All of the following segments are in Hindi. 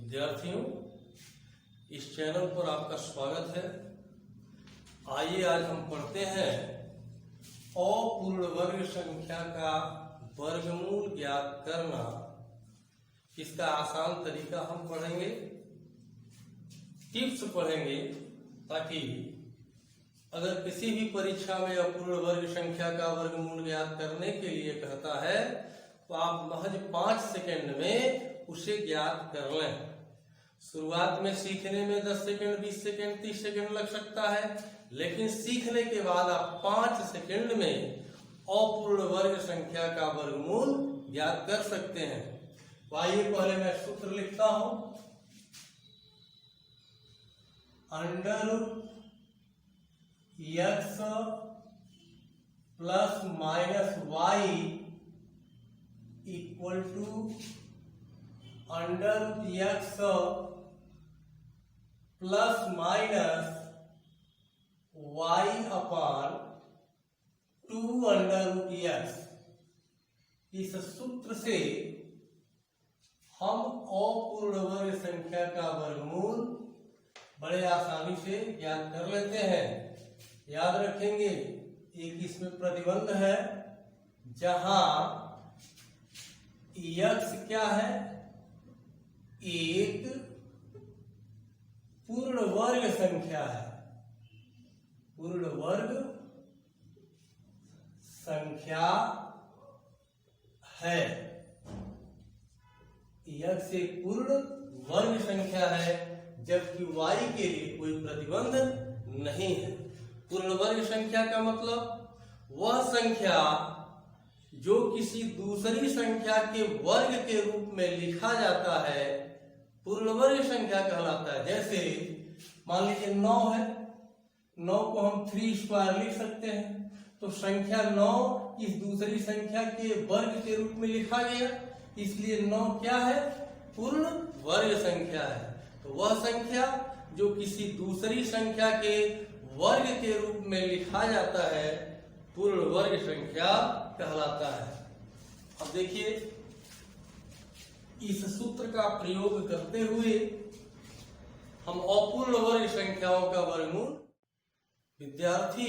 विद्यार्थियों, इस चैनल पर आपका स्वागत है। आइए आज हम पढ़ते हैं अपूर्ण वर्ग संख्या का वर्गमूल ज्ञात करना। इसका आसान तरीका हम पढ़ेंगे, टिप्स पढ़ेंगे, ताकि अगर किसी भी परीक्षा में अपूर्ण वर्ग संख्या का वर्गमूल ज्ञात करने के लिए कहता है तो आप महज 5 सेकंड में उसे ज्ञात कर लें। शुरुआत में सीखने में 10 सेकंड, 20 सेकंड, 30 सेकंड लग सकता है, लेकिन सीखने के बाद आप 5 सेकंड में अपूर्ण वर्ग संख्या का वर्गमूल ज्ञात कर सकते हैं। तो आइए पहले मैं सूत्र लिखता हूं। Under x plus minus y equal to under x plus minus y upon 2 under x। इस सूत्र से हम अपूर्ण वर्ग संख्या का वर्गमूल बड़े आसानी से ज्ञात कर लेते हैं। याद रखेंगे, एक इसमें प्रतिबंध है, जहां x क्या है, एक पूर्ण वर्ग संख्या है। पूर्ण वर्ग संख्या है, x एक पूर्ण वर्ग संख्या है, जबकि y के लिए कोई प्रतिबंध नहीं है। पूर्ण वर्ग संख्या का मतलब वह संख्या जो किसी दूसरी संख्या के वर्ग के रूप में लिखा जाता है, पूर्ण वर्ग संख्या कहलाता है। जैसे मान लीजिए 9 है, 9 को हम 3 स्क्वायर लिख सकते हैं, तो संख्या 9 इस दूसरी संख्या के वर्ग के रूप में लिखा गया, इसलिए 9 क्या है, पूर्ण वर्ग संख्या है। तो वह संख्या जो किसी दूसरी संख्या के वर्ग के रूप में लिखा जाता है, पूर्ण वर्ग संख्या कहलाता है। अब देखिए, इस सूत्र का प्रयोग करते हुए हम अपूर्ण वर्ग संख्याओं का वर्गमूल, विद्यार्थी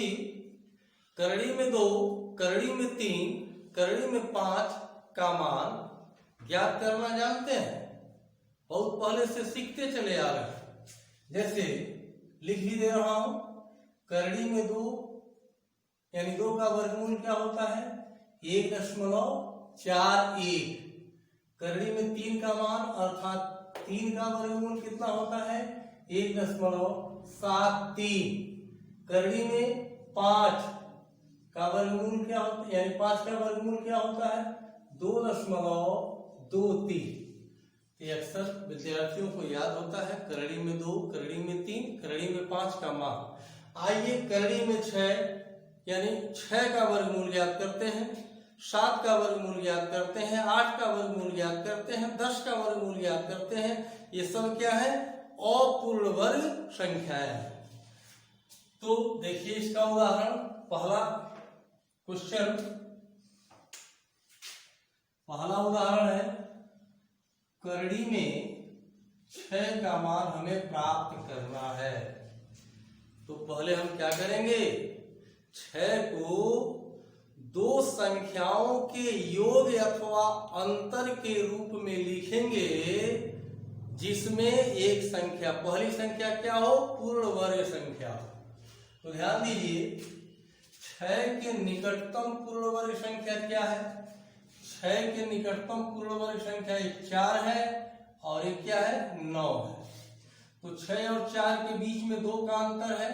करड़ी में 2, करड़ी में 3, करड़ी में 5 का मान ज्ञात करना जानते हैं। बहुत पहले से सीखते चले आ रहे हैं। जैसे लिख भी दे रहा हूं, करड़ी में 2 यानी 2 का वर्गमूल क्या होता है, 1.41। करड़ी में 3 का मान अर्थात 3 का वर्गमूल कितना होता है, 1.73। करड़ी में 5 का वर्गमूल क्या होता है, यानी 5 का वर्गमूल क्या होता है, 2.23। अक्सर विद्यार्थियों को याद होता है करड़ी में 2, करड़ी में 3, करड़ी में 5 का मान। आइए करड़ी में 6 यानी 6 का वर्गमूल ज्ञात करते हैं, 7 का वर्गमूल ज्ञात करते हैं, 8 का वर्गमूल ज्ञात करते हैं, 10 का वर्गमूल ज्ञात करते हैं। ये सब क्या है, अपूर्ण वर्ग संख्याएं हैं। तो देखिए इसका उदाहरण, पहला क्वेश्चन, पहला उदाहरण है, करड़ी में 6 का मान हमें प्राप्त करना है। तो पहले हम क्या करेंगे, 6 को 2 संख्याओं के योग अथवा अंतर के रूप में लिखेंगे, जिसमें एक संख्या, पहली संख्या क्या हो, पूर्ण वर्ग संख्या। तो ध्यान दीजिए, 6 के निकटतम पूर्ण वर्ग संख्या क्या है, 6 के निकटतम पूर्ण वर्ग संख्या एक 4 है और एक क्या है, 9 है। तो 6 और 4 के बीच में 2 का अंतर है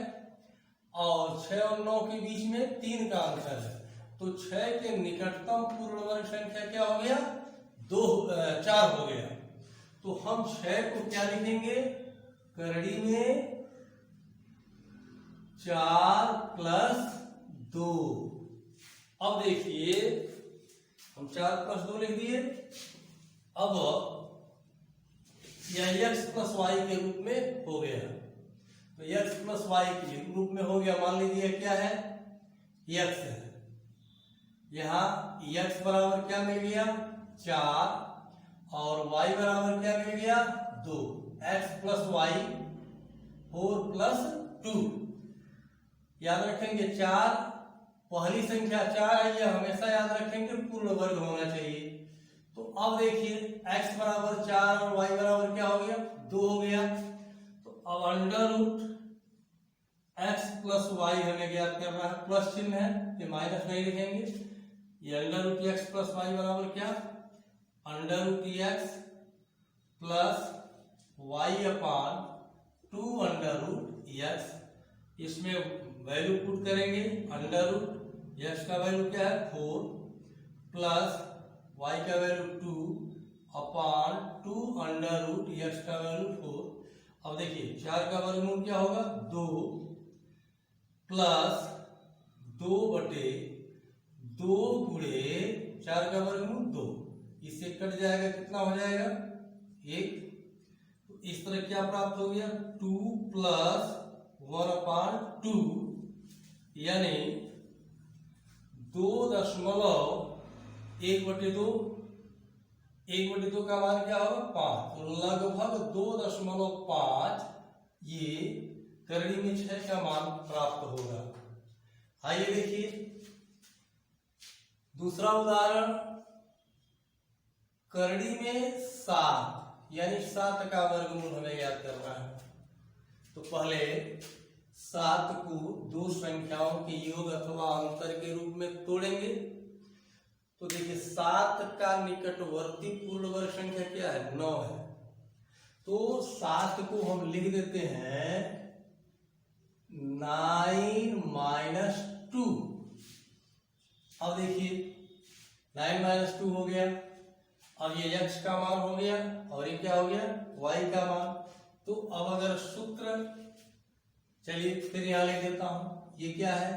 और 6 और 9 के बीच में 3 का अंतर है। तो 6 के निकटतम पूर्ण वर्ग संख्या क्या हो गया, 4 हो गया। तो हम 6 को क्या लिखेंगे, करड़ी में 4 प्लस 2। अब देखिए, हम 4 प्लस 2 लिख दिए। अब यह x प्लस वाई के रूप में हो गया। तो x प्लस वाई के रूप में हो गया, मान लीजिए क्या है, x है। यहाँ x बराबर क्या मिल गया, 4 और y बराबर क्या मिल गया, 2, x प्लस वाई 4 प्लस 2। याद रखेंगे 4 पहली संख्या 4 है, यह हमेशा याद रखेंगे पूर्ण वर्ग होना चाहिए। तो अब देखिए x बराबर 4 और y बराबर क्या हो गया 2 हो गया। तो अब under root x plus y हमें ज्ञात करना है, प्लस चिन्ह है ये माइनस नहीं लिखेंगे। ये under root x plus y बराबर क्या under root x plus y upon 2 under root x। इसमें वैल्यू पुट करेंगे, अंडर रूट x का वैल्यू क्या है 4 प्लस y का value 2 upon 2 under root x का वैल्यू 4। अब देखिए 4 का वर्गमूल क्या होगा 2 प्लस 2 बटे 2 गुणे 4 का वर्गमूल 2, इससे कट जाएगा कितना हो जाएगा 1। तो इस तरह क्या प्राप्त हो गया 2 प्लस 1 अपान 2 यानी 2.1 बटे 2, 1 बटे 2 का मान क्या होगा 5, तो लगभग 2.5 ये करड़ी में 6 का मान प्राप्त होगा। आइए देखिए दूसरा उदाहरण, करड़ी में 7 यानी 7 का वर्गमूल हमें याद करना है। तो पहले 7 को दो संख्याओं के योग अथवा अंतर के रूप में तोड़ेंगे। तो देखिए 7 का निकटवर्ती पूर्ण वर्ग संख्या क्या है 9 है। तो 7 को हम लिख देते हैं 9 माइनस 2। अब देखिए 9 माइनस 2 हो गया। अब ये x का मान हो गया और ये क्या हो गया y का मान। तो अब अगर सूत्र चलिए फिर यहां लिख देता हूं, ये क्या है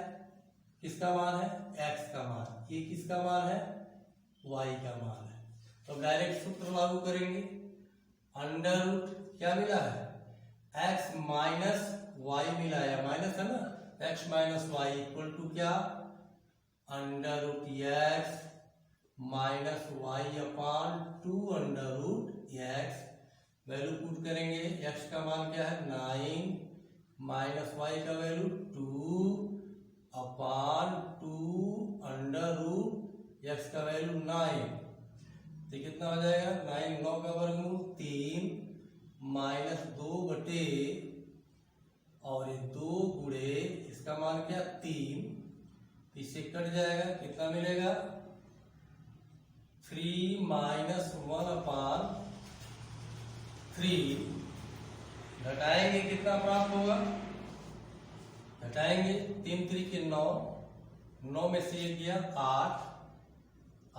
किसका मान है x का मान, ये किसका मान है y का मान है। तो डायरेक्ट सूत्र लागू करेंगे, अंडर रूट क्या मिला है x माइनस वाई मिला है, माइनस है ना, x minus y equal to क्या under root x minus y upon 2 under root x। Value put करेंगे, x का मान क्या है 9 माइनस वाई का value 2 upon 2 under root x का वैल्यू 9। तो कितना हो जाएगा 9 9 का वर्गमूल 3 माइनस 2 बटे और ये 2 गुणे इसका मान क्या 3, इससे कट जाएगा कितना मिलेगा 3 माइनस 1 अपान 3। घटाएंगे कितना प्राप्त होगा, घटाएंगे 3 3 के 9, 9 में से 1 गया 8,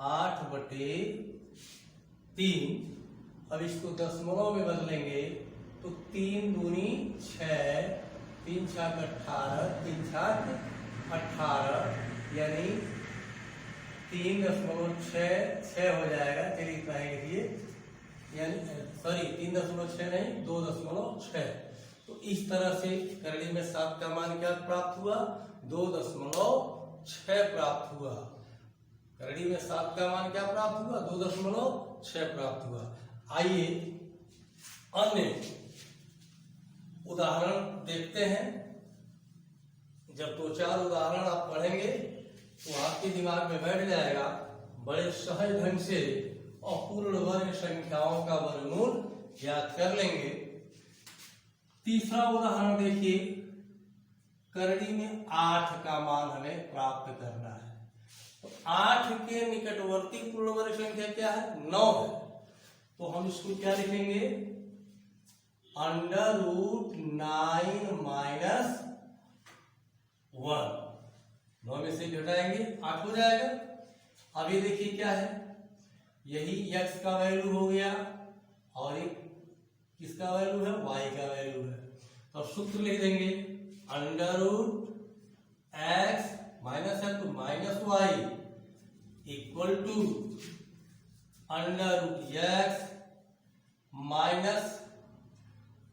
8 बटे 3। अब इसको दशमलव में बदलेंगे तो 3 दूनी 6, 3 छाक 18, 3 छाक 18 यानी 3.6 हो जाएगा। चलिए इतना ही लिखिए, यानी सॉरी 3.6 नहीं 2.6। तो इस तरह से करड़ी में 7 का मान क्या प्राप्त हुआ 2.6 प्राप्त हुआ। करड़ी में 7 का मान क्या प्राप्त हुआ 2.6 प्राप्त हुआ। आइए अन्य उदाहरण देखते हैं। जब 2-4 उदाहरण आप पढ़ेंगे तो आपके दिमाग में बैठ जाएगा, बड़े सहज ढंग से अपूर्ण वर्ग संख्याओं का वर्गमूल याद कर लेंगे। तीसरा उदाहरण देखिए, करड़ी में 8 का मान हमें प्राप्त करना है। तो 8 के निकटवर्ती पूर्ण वर्ग संख्या क्या है 9 है। तो हम इसको क्या लिखेंगे अंडर रूट 9 माइनस 1, 9 में से घटाएंगे 8 हो जाएगा। अब ये देखिए क्या है, यही x का वैल्यू हो गया और एक किसका वैल्यू है y का वैल्यू है। तो सूत्र लिख देंगे अंडर रूट x माइनस है तो minus y equal to under root x minus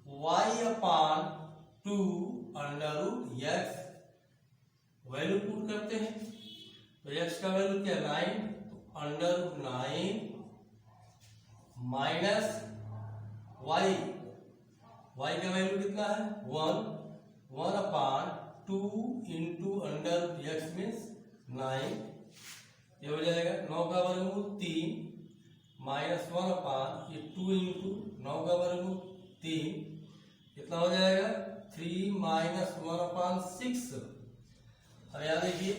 y upon 2 under root x। Value put करते हैं तो x का वैल्यू क्या 9, तो अंडर रूट 9 माइनस वाई का वैल्यू कितना है 1/2 इंटू अंडर एक्स मीन्स 9, ये हो जाएगा 9 का वर्गमूल 3 माइनस 1/2 इंटू 9 का वर्गमूल 3, कितना हो जाएगा 3 माइनस 1/6। अब याद देखिए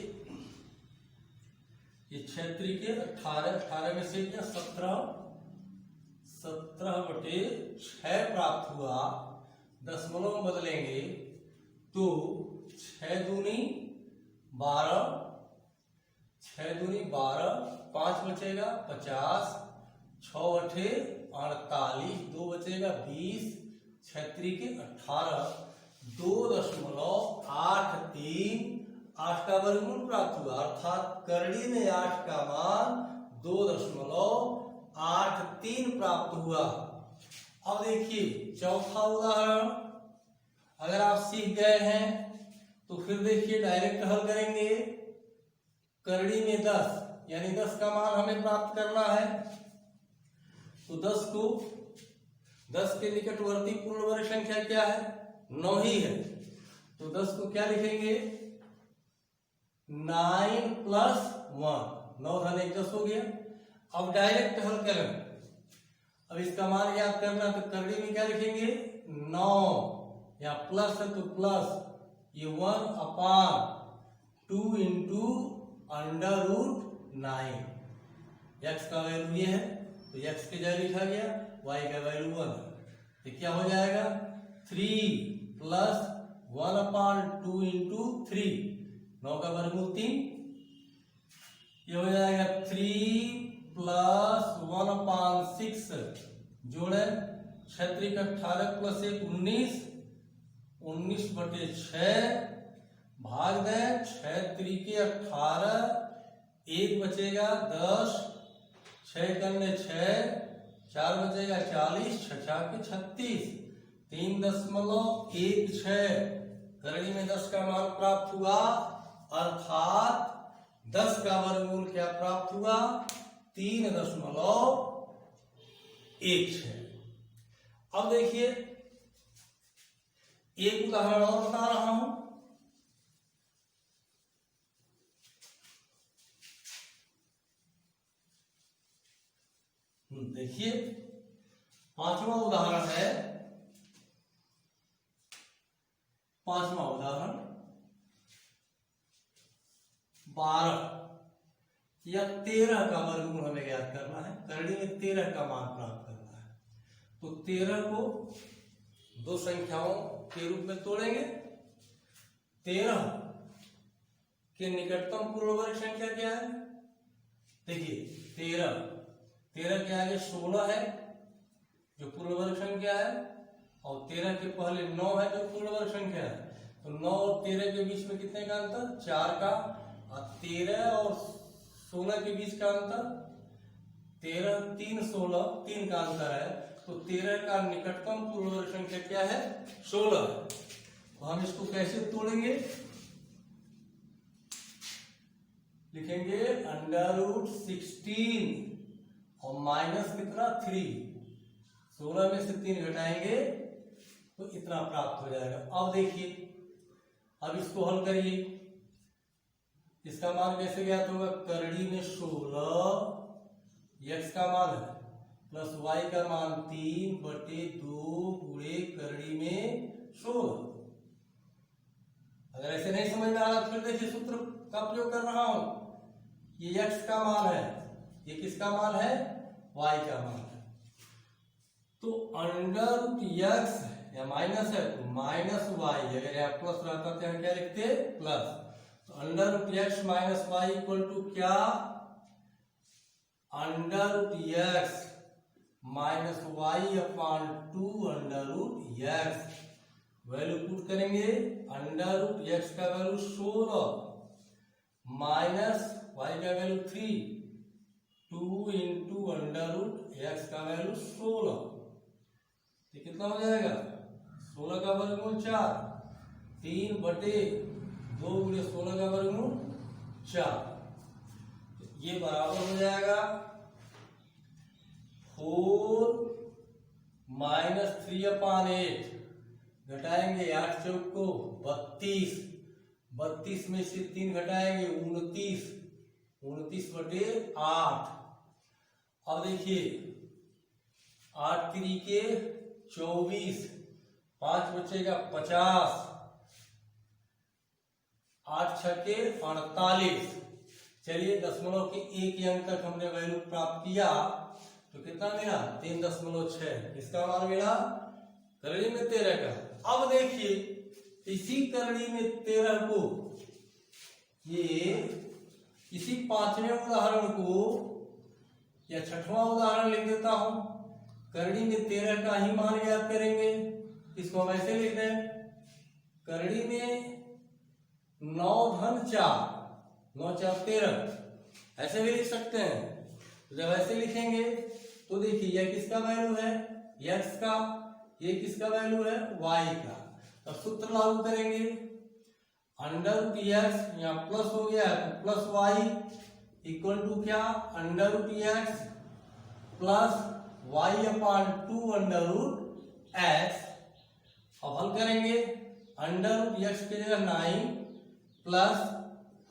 ये 6 के 18 में से क्या 17/6 प्राप्त हुआ। दशमलव में बदलेंगे तो 6 दूनी 12, 5 बचेगा 50, 6 8 48, 2 बचेगा 20, 6 के 18, 2.83 8 का वर्गमूल प्राप्त हुआ, अर्थात करड़ी में 8 का मान 2.83 प्राप्त हुआ। अब देखिए चौथा उदाहरण, अगर आप सीख गए हैं तो फिर देखिए डायरेक्ट हल करेंगे। करड़ी में 10 यानी 10 का मान हमें प्राप्त करना है, तो 10 के निकटवर्ती पूर्ण वर्ग संख्या क्या है 9 ही है, तो 10 को क्या लिखेंगे 9 + 1, 9 धन 1 10 हो गया। अब डायरेक्ट हल करें, अब इसका मान याद करना तो करड़ी में क्या लिखेंगे 9, या प्लस है तो प्लस ये 1/2 इंटू √9, एक्स का वैल्यू ये है तो एक्स की जगह लिखा गया, वाई का वैल्यू 1 है, तो क्या हो जाएगा 3 + 1/2 इंटू 3, 9 का वर्गमूल 3, ये हो जाएगा 3 + 1/6, जोड़े 6 का 18 + 1 19, 19/6 भाग दें 6 के 18, 1 बचेगा 10, 6 करने 6, 4 बचेगा 40, 6 के 36, 3.16 करड़ी में 10 का मान प्राप्त हुआ, अर्थात 10 का वर्गमूल क्या प्राप्त हुआ 3.16। अब देखिए एक उदाहरण और बता रहा हूं। देखिए पांचवा उदाहरण है, 12 या 13 का वर्गमूल हमें ज्ञात करना है। करड़ी में 13 का मान प्राप्त करना है, तो 13 को दो संख्याओं के रूप में तोड़ेंगे। 13 के निकटतम पूर्ण वर्ग संख्या क्या है, देखिए 13 के आगे 16 है जो पूर्ण वर्ग संख्या है, और 13 के पहले 9 है जो पूर्ण वर्ग संख्या है, तो 9 और 13 के बीच में कितने का अंतर 4 का, और 13 और 16 के बीच का अंतर 13 3 16 3 का अंतर है, तो 13 का निकटतम पूर्ण वर्ग संख्या क्या है 16। तो हम इसको कैसे तोड़ेंगे, लिखेंगे √16 और माइनस कितना 3, 16 में से 3 घटाएंगे तो इतना प्राप्त हो जाएगा। अब देखिए अब इसको हल करिए, इसका मान कैसे ज्ञात होगा, करड़ी में 16 एक्स का मान है प्लस वाई का मान 3/2 गुणे करड़ी में 16। अगर ऐसे नहीं समझ में आ रहा तो फिर देखिए सूत्र का प्रयोग कर रहा हूं, ये एक्स का मान है, ये किसका मान है वाई का मान है, तो √x या माइनस है तो माइनस वाई, अगर यहाँ प्लस रहता तो यहाँ क्या लिखते प्लस, तो √x - y = क्या √x - y/2 √x, value put करेंगे, √x का वैल्यू 16 माइनस y का वैल्यू 3, 2 इंटू √x का वैल्यू 16, तो कितना हो जाएगा 16 का वर्गमूल 4, 3/2 गुणे 16 का वर्गमूल 4, तो ये बराबर हो जाएगा 4 -3/8 घटाएंगे 8 चौक को 32, 32 में से 3 घटाएंगे 29, 29/8। अब देखिए 8 3 24, 5 बचेगा 50, 8 6 48। चलिए दशमलव के एक अंक तक हमने वैल्यू प्राप्त किया तो कितना मिला 3.6 इसका मान मिला करड़ी में 13 का। अब देखिए इसी करड़ी में 13 को ये इसी 5वें उदाहरण को या 6वां उदाहरण लिख देता हूं। करड़ी में 13 का ही मान ज्ञात करेंगे। इसको हम ऐसे लिख दें करड़ी में 9 धन 4, 9 4 13 ऐसे भी लिख सकते हैं। तो जब ऐसे लिखेंगे तो देखिए यह किसका वैल्यू है x का, ये किसका वैल्यू है y का। अब सूत्र लागू करेंगे √x यहाँ प्लस हो गया तो प्लस y इक्वल टू क्या √x प्लस y/2 अब हल करेंगे √x की जगह 9 प्लस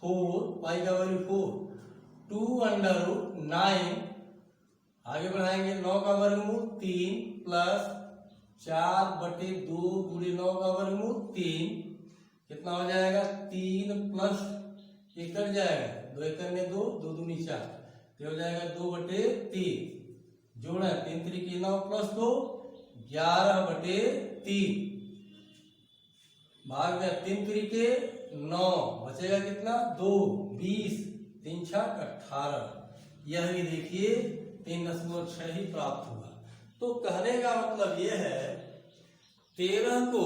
4 y का वैल्यू 4 2√9 आगे बढ़ाएंगे 9 का वर्गमूल 3 प्लस 4/2 गुणे 9 का वर्गमूल 3 कितना हो जाएगा 3 प्लस 1 कट जाएगा 2 1 में 2 2 दूनी 4 तो हो जाएगा 2/3 जोड़ा 3 3 9 प्लस 2 11/3 भाग में 3 3 9 बचेगा कितना 2 20 3 6 18। यह भी देखिए 3.6 ही प्राप्त हुआ। तो कहने का मतलब यह है 13 को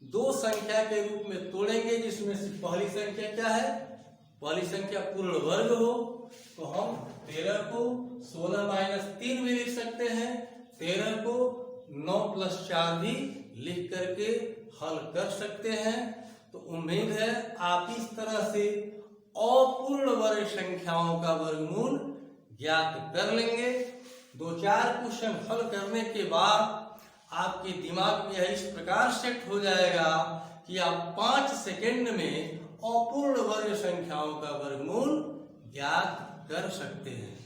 दो संख्या के रूप में तोड़ेंगे जिसमें से पहली संख्या क्या है पहली संख्या पूर्ण वर्ग हो तो हम 13 को 16 - 3 भी लिख सकते हैं। 13 को 9 + 4 भी लिख करके हल कर सकते हैं। तो उम्मीद है आप इस तरह से अपूर्ण वर्ग संख्याओं का वर्गमूल ज्ञात कर लेंगे। 2-4 क्वेश्चन हल करने के बाद आपके दिमाग में इस प्रकार सेट हो जाएगा कि आप 5 सेकंड में अपूर्ण वर्ग संख्याओं का वर्गमूल ज्ञात कर सकते हैं।